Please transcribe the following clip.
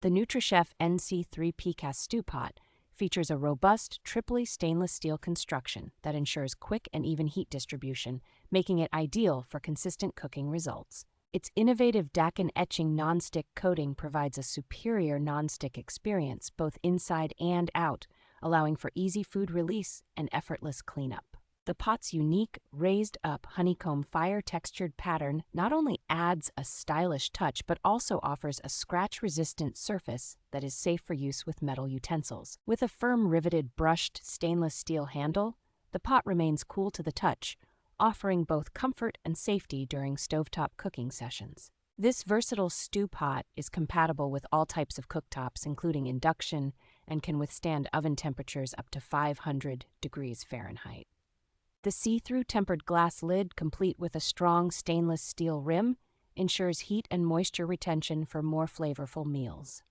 The NutriChef NC3PCAS Stew Pot features a robust, triply stainless steel construction that ensures quick and even heat distribution, making it ideal for consistent cooking results. Its innovative DAKIN etching nonstick coating provides a superior nonstick experience both inside and out, allowing for easy food release and effortless cleanup. The pot's unique, raised-up honeycomb fire-textured pattern not only adds a stylish touch but also offers a scratch-resistant surface that is safe for use with metal utensils. With a firm riveted brushed stainless steel handle, the pot remains cool to the touch, offering both comfort and safety during stovetop cooking sessions. This versatile stew pot is compatible with all types of cooktops, including induction, and can withstand oven temperatures up to 500 degrees Fahrenheit. The see-through tempered glass lid, complete with a strong stainless steel rim, ensures heat and moisture retention for more flavorful meals.